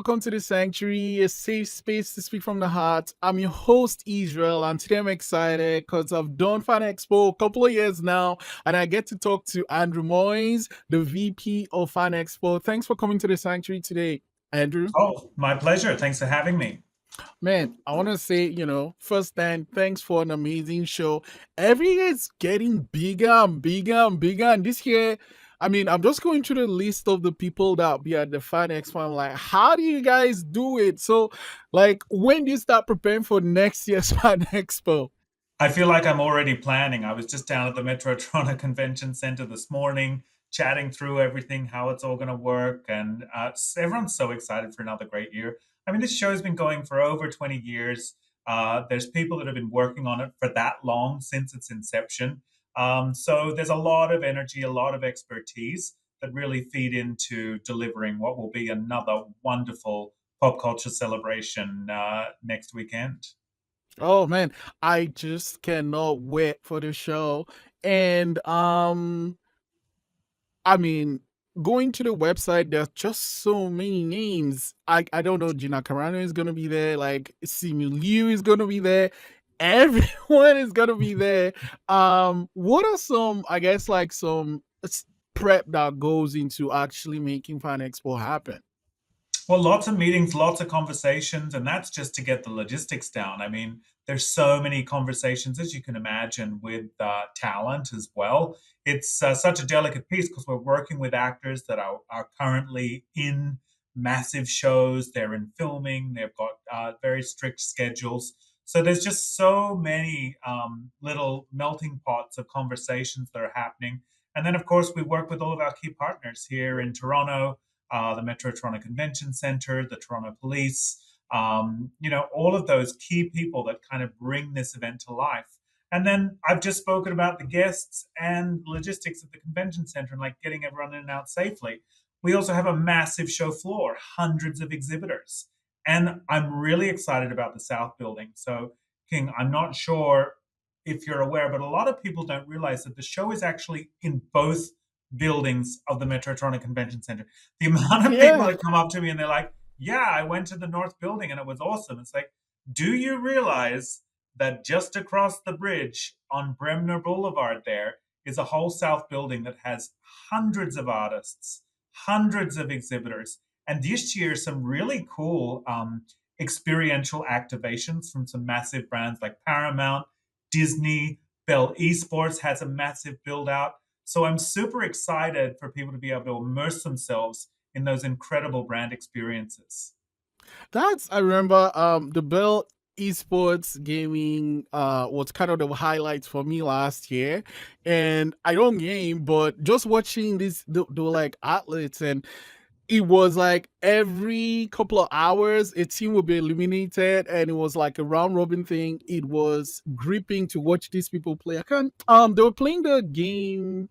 welcome to the Sanctuary, a safe space to speak from the heart. I'm your host, Israel, and today I'm excited because I've done Fan Expo a couple of years now, and I get to talk to Andrew Moyes, the VP of Fan Expo. Thanks for coming to the Sanctuary today, Andrew. Oh, my pleasure. Thanks for having me. Man, I want to say, first time, thanks for an amazing show. Every year it's getting bigger and bigger and bigger. And this year, I mean, I'm just going through the list of the people that be at the Fan Expo. I'm like, how do you guys do it? So, like, when do you start preparing for next year's Fan Expo? I feel like I'm already planning. I was just down at the Metro Toronto Convention Center this morning, chatting through everything, how it's all going to work, and everyone's so excited for another great year. I mean, this show's been going for over 20 years. There's people that have been working on it for that long since its inception. So there's a lot of energy, a lot of expertise that really feed into delivering what will be another wonderful pop culture celebration next weekend. Oh man, I just cannot wait for the show. And I mean, going to the website, there's just so many names. I don't know. Gina Carano is gonna be there. Like Simu Liu is gonna be there. Everyone is gonna be there. What are some? I guess like some prep that goes into actually making Fan Expo happen. Well, lots of meetings, lots of conversations, and that's just to get the logistics down. I mean, there's so many conversations, as you can imagine, with talent as well. It's such a delicate piece because we're working with actors that are currently in massive shows. They're in filming, they've got very strict schedules. So there's just so many little melting pots of conversations that are happening. And then, of course, we work with all of our key partners here in Toronto, the Metro Toronto Convention Center, the Toronto Police, all of those key people that kind of bring this event to life. And then I've just spoken about the guests and logistics of the convention center and like getting everyone in and out safely. We also have a massive show floor, hundreds of exhibitors. And I'm really excited about the South Building. So, King, I'm not sure if you're aware, but a lot of people don't realize that the show is actually in both buildings of the Metro Toronto Convention Center. The amount of people Yeah. that come up to me and they're like, yeah, I went to the North Building and it was awesome. It's like, do you realize that just across the bridge on Bremner Boulevard there is a whole South Building that has hundreds of artists, hundreds of exhibitors, and this year some really cool experiential activations from some massive brands like Paramount, Disney, Bell Esports has a massive build out. So I'm super excited for people to be able to immerse themselves in those incredible brand experiences. I remember the Bell esports gaming was kind of the highlights for me last year. And I don't game, but just watching the like outlets, and it was like every couple of hours a team would be eliminated, and it was like a round robin thing. It was gripping to watch these people play. I can't They were playing the game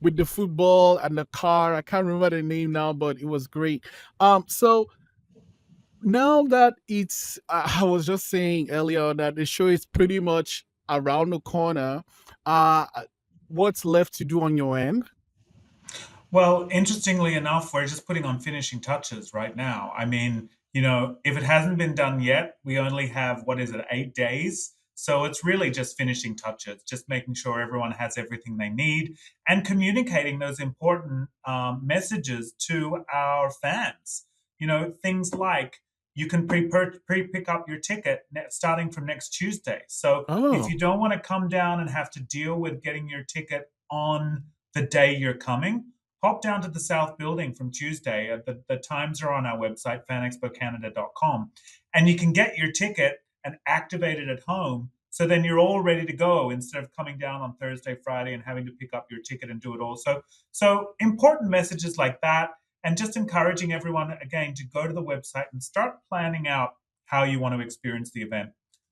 with the football and the car. I can't remember the name now, but it was great. So now that I was just saying earlier that the show is pretty much around the corner. Uh, what's left to do on your end? Well, interestingly enough, we're just putting on finishing touches right now. I mean, if it hasn't been done yet, we only have, what is it, 8 days? So it's really just finishing touches, just making sure everyone has everything they need and communicating those important messages to our fans. Things like you can pre-pick up your ticket starting from next Tuesday. So if Oh, you don't want to come down and have to deal with getting your ticket on the day you're coming, pop down to the South Building from Tuesday. The times are on our website, fanexpocanada.com, and you can get your ticket and activate it at home. So then you're all ready to go instead of coming down on Thursday, Friday, and having to pick up your ticket and do it all. So important messages like that, and just encouraging everyone again to go to the website and start planning out how you want to experience the event.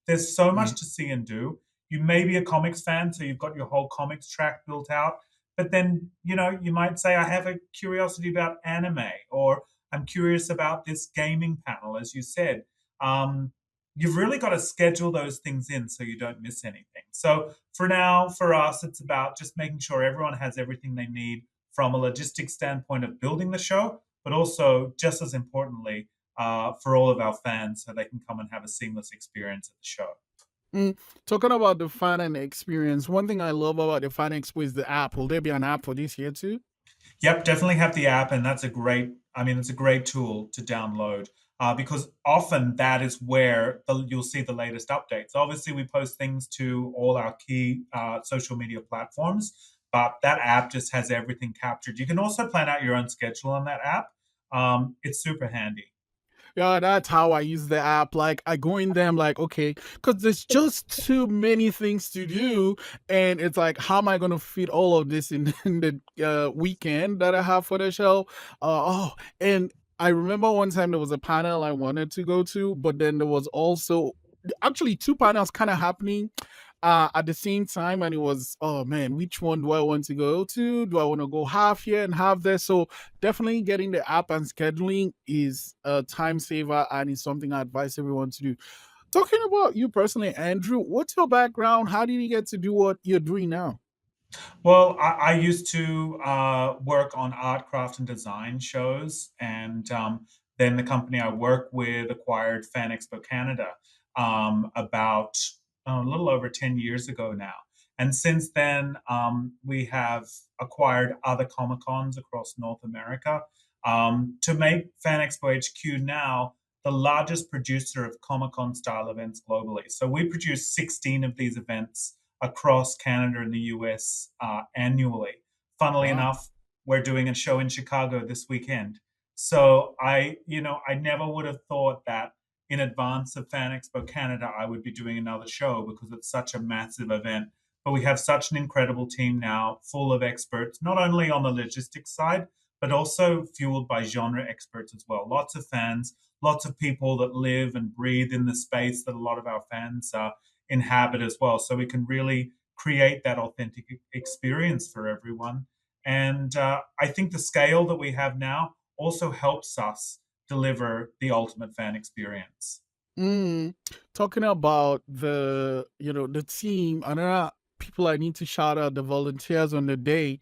There's so yeah. much to see and do. You may be a comics fan, so you've got your whole comics track built out, but then, you might say, I have a curiosity about anime, or I'm curious about this gaming panel, as you said. Um, you've really got to schedule those things in so you don't miss anything. So for now, for us, it's about just making sure everyone has everything they need from a logistics standpoint of building the show, but also, just as importantly, for all of our fans so they can come and have a seamless experience at the show. Mm, talking about the fan and experience, one thing I love about the Fan Expo is the app. Will there be an app for this year too? Yep, definitely have the app, and that's a great. I mean, it's a great tool to download because often that is where you'll see the latest updates. Obviously, we post things to all our key social media platforms, but that app just has everything captured. You can also plan out your own schedule on that app. It's super handy. Yeah, that's how I use the app. Like I go in there, I'm like, okay, because there's just too many things to do, and it's like, how am I gonna fit all of this in, in the weekend that I have for the show? And I remember one time there was a panel I wanted to go to, but then there was also actually two panels kind of happening at the same time, and it was, oh man, which one do I want to go to? Do I want to go half here and half there? So definitely getting the app and scheduling is a time saver, and is something I advise everyone to do. Talking about you personally, Andrew, what's your background? How did you get to do what you're doing now? Well, I used to work on art, craft, and design shows, and then the company I work with acquired Fan Expo Canada about a little over 10 years ago now. And since then, we have acquired other Comic Cons across North America to make Fan Expo HQ now the largest producer of Comic Con style events globally. So we produce 16 of these events across Canada and the US annually. Funnily Wow. enough, we're doing a show in Chicago this weekend. So I never would have thought that in advance of Fan Expo Canada, I would be doing another show because it's such a massive event. But we have such an incredible team now, full of experts, not only on the logistics side, but also fueled by genre experts as well. Lots of fans, lots of people that live and breathe in the space that a lot of our fans inhabit as well. So we can really create that authentic experience for everyone. And I think the scale that we have now also helps us deliver the ultimate fan experience. Mm, talking about the team, another people I need to shout out the volunteers on the day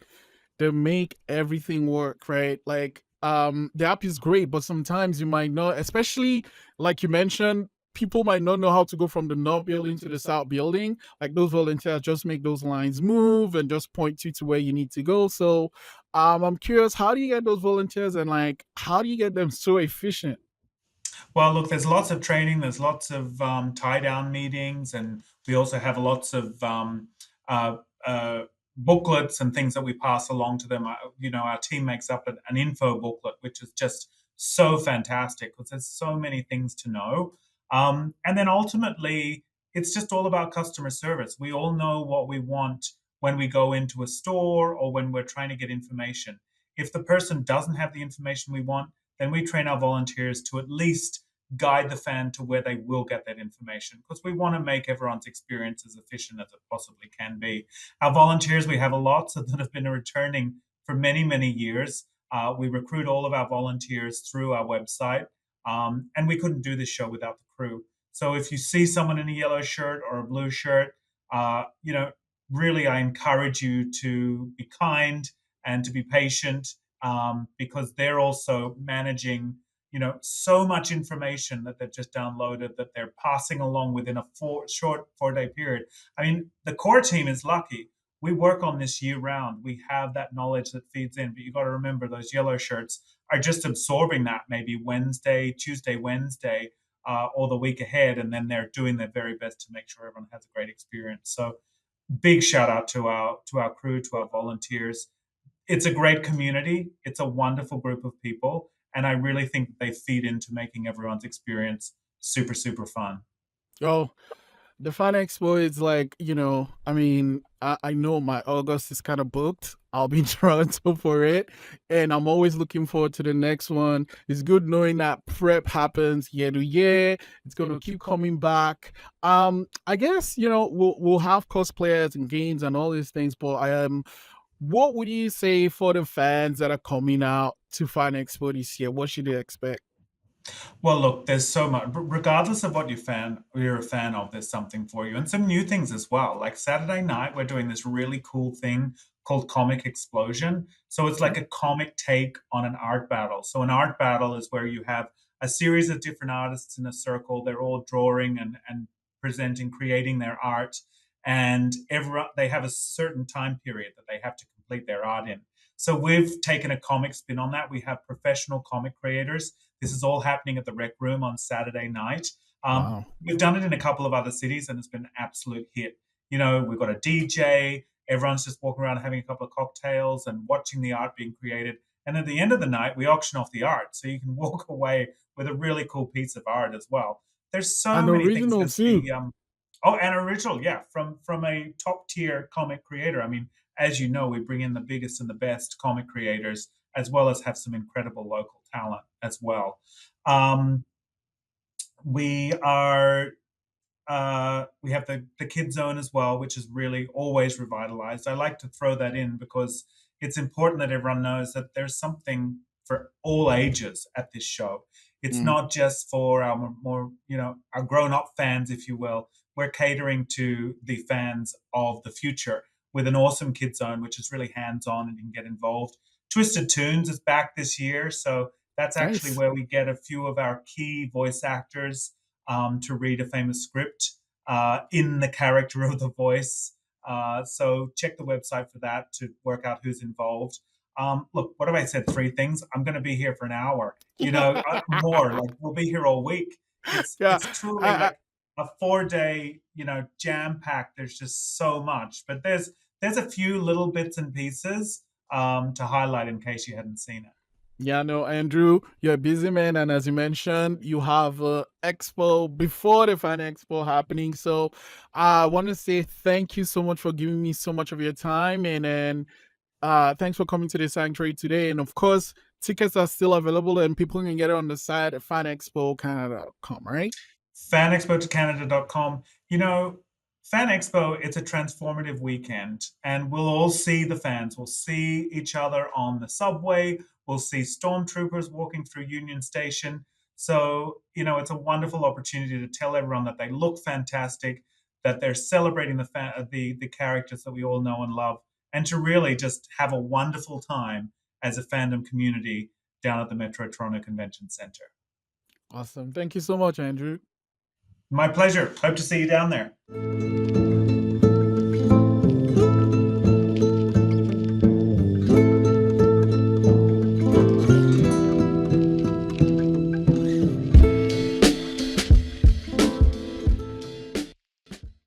to make everything work, right? Like the app is great, but sometimes you might not, especially like you mentioned, people might not know how to go from the north building to the south building. Like those volunteers just make those lines move and just point you to where you need to go. So I'm curious, how do you get those volunteers, and like how do you get them so efficient? Well, look, there's lots of training, there's lots of tie down meetings, and we also have lots of uh, uh, booklets and things that we pass along to them. Our team makes up an info booklet, which is just so fantastic because there's so many things to know. And then ultimately, it's just all about customer service. We all know what we want when we go into a store or when we're trying to get information. If the person doesn't have the information we want, then we train our volunteers to at least guide the fan to where they will get that information because we want to make everyone's experience as efficient as it possibly can be. Our volunteers, we have a lot that have been returning for many, many years. We recruit all of our volunteers through our website, and we couldn't do this show without the crew. So if you see someone in a yellow shirt or a blue shirt, uh, you know, really, I encourage you to be kind and to be patient because they're also managing so much information that they've just downloaded that they're passing along within a short 4 day period. I mean, the core team is lucky. We work on this year round. We have that knowledge that feeds in, but you got to remember those yellow shirts are just absorbing that maybe Wednesday, Tuesday, Wednesday, or the week ahead, and then they're doing their very best to make sure everyone has a great experience. So, big shout out to our crew, to our volunteers. It's a great community. It's a wonderful group of people, and I really think that they feed into making everyone's experience super, super fun. Oh, the Fan Expo is like, I mean, I know my August is kind of booked. I'll be in Toronto for it. And I'm always looking forward to the next one. It's good knowing that prep happens year to year. It's gonna keep coming back. I guess, we'll have cosplayers and games and all these things, but what would you say for the fans that are coming out to Fan Expo this year? What should they expect? Well, look, there's so much. Regardless of what you're a fan of, there's something for you, and some new things as well. Like Saturday night, we're doing this really cool thing called Comic Explosion. So it's Okay. like a comic take on an art battle. So an art battle is where you have a series of different artists in a circle. They're all drawing and presenting, creating their art, and they have a certain time period that they have to complete their art in. So we've taken a comic spin on that. We have professional comic creators. This is all happening at the Rec Room on Saturday night. Wow. We've done it in a couple of other cities, and it's been an absolute hit. You know, we've got a DJ. Everyone's just walking around having a couple of cocktails and watching the art being created. And at the end of the night, we auction off the art, so you can walk away with a really cool piece of art as well. There's so And many things. original There's too. oh, and original, yeah, from a top tier comic creator. I mean, as you know, we bring in the biggest and the best comic creators, as well as have some incredible local talent as well. Um, we are we have the kid zone as well, which is really always revitalized. I like to throw that in because it's important that everyone knows that there's something for all ages at this show. It's Mm, not just for our more, our grown-up fans, if you will. We're catering to the fans of the future with an awesome kid zone, which is really hands-on and you can get involved. Twisted Tunes is back this year, so that's actually nice. where we get a few of our key voice actors to read a famous script in the character of the voice. So check the website for that to work out who's involved. Look, what have I said? Three things. I'm going to be here for an hour. More. Like we'll be here all week. It's Yeah. it's truly I like a 4 day, jam packed. There's just so much, but there's a few little bits and pieces to highlight in case you hadn't seen it. Yeah, no, Andrew, you're a busy man, and as you mentioned, you have expo before the Fan Expo happening. So I want to say thank you so much for giving me so much of your time, and then thanks for coming to the sanctuary today. And of course, tickets are still available, and people can get it on the site at fanexpocanada.com, right? FanExpoToCanada.com. Fan Expo, it's a transformative weekend, and we'll all see the fans. We'll see each other on the subway. We'll see stormtroopers walking through Union Station. So, it's a wonderful opportunity to tell everyone that they look fantastic, that they're celebrating the characters that we all know and love, and to really just have a wonderful time as a fandom community down at the Metro Toronto Convention Centre. Awesome. Thank you so much, Andrew. My pleasure. Hope to see you down there.